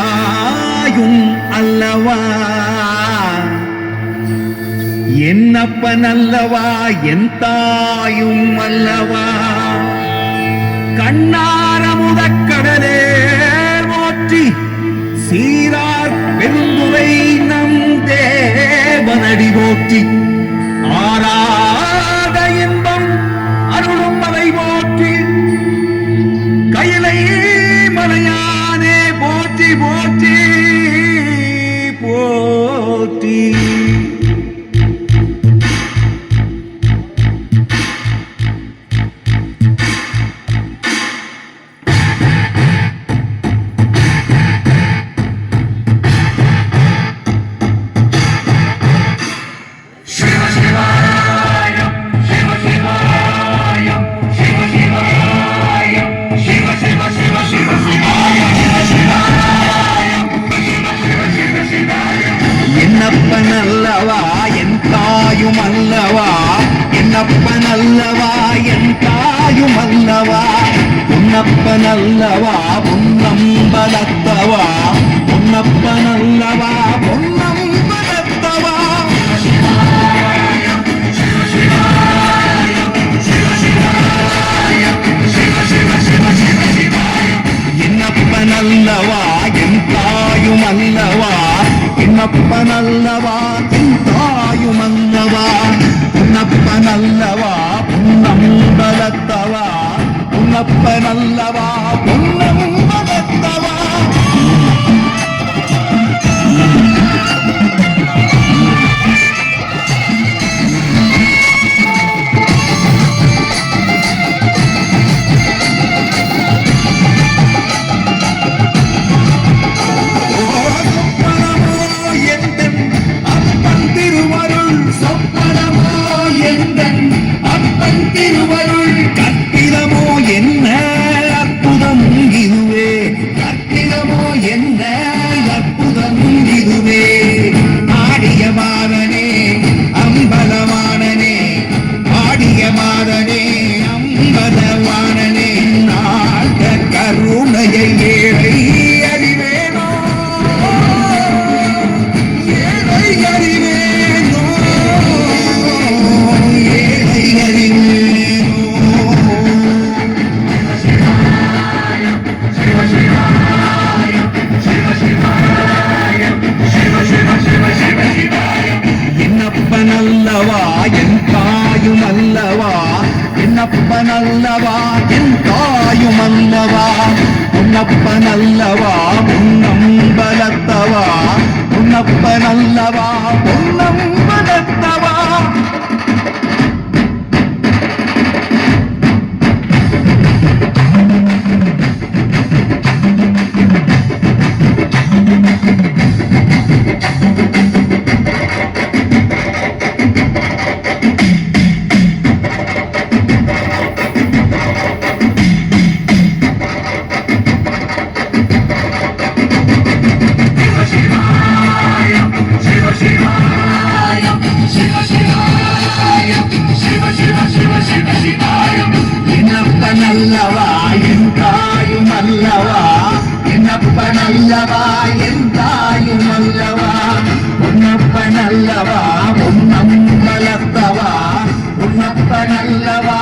தாயும் அல்லவா, என்னப்பன் அல்லவா, என் தாயும் அல்லவா. கண்ணாரமுதக்கடலே போற்றி சீரார் பெருந்துரை நம் தேவனடி போற்றி. ஆராத இன்பம் அருளும் மலை போற்றி, கையிலை மலையானே போற்றி போற்றி போற்றி. என்னப்பன் அல்லவா, என் தாயும் அல்லவா, என்னப்பன் அல்லவா, என் தாயும் அல்லவா. உன்னப்பன் அல்லவா, பொன்னம்பலத்தவா, உன்னப்பன் அல்லவா, பொன்னம்பலத்தவா. என்னப்பன் அல்லவா, என் தாயும் அல்லவா, என்னப்பன் அல்லவா, என் தாயும் அல்லவா. உன்னப்பன் அல்லவா, பொன்னம்பலத்தவா, உன்னப்பன் அல்லவா, பொன்னம்பலத்தவா. திருவருள் கற்பிதமோ என்ன அற்புதம் இதுவே, கற்பிதமோ என்ன அற்புதம் இதுவே. ஆடிய மாதனே அம்பலவானனே, ஆடிய மாதனே அம்பலவானனே, நாட கருணையை ஏழை அறிவேனோ, ஏழை அறிவேனோ, ஏழை அறிவேனோ. என்னப்பன் அல்லவா, என் தாயும் அல்லவா, என்னப்பன் அல்லவா, என் தாயும் அல்லவா. உன்னப்பன் அல்லவா, பொன்னம்பலத்தவா, உன்னப்பன் அல்லவா, பொன்னம்பலத்தவா. என்னப்பன் அல்லவா, என் தாயும் அல்லவா, என்னப்பன் அல்லவா, என் தாயும் அல்லவா. உன்னப்பன் அல்லவா, பொன்னம்பலத்தவா, உன்னப்பன் அல்லவா,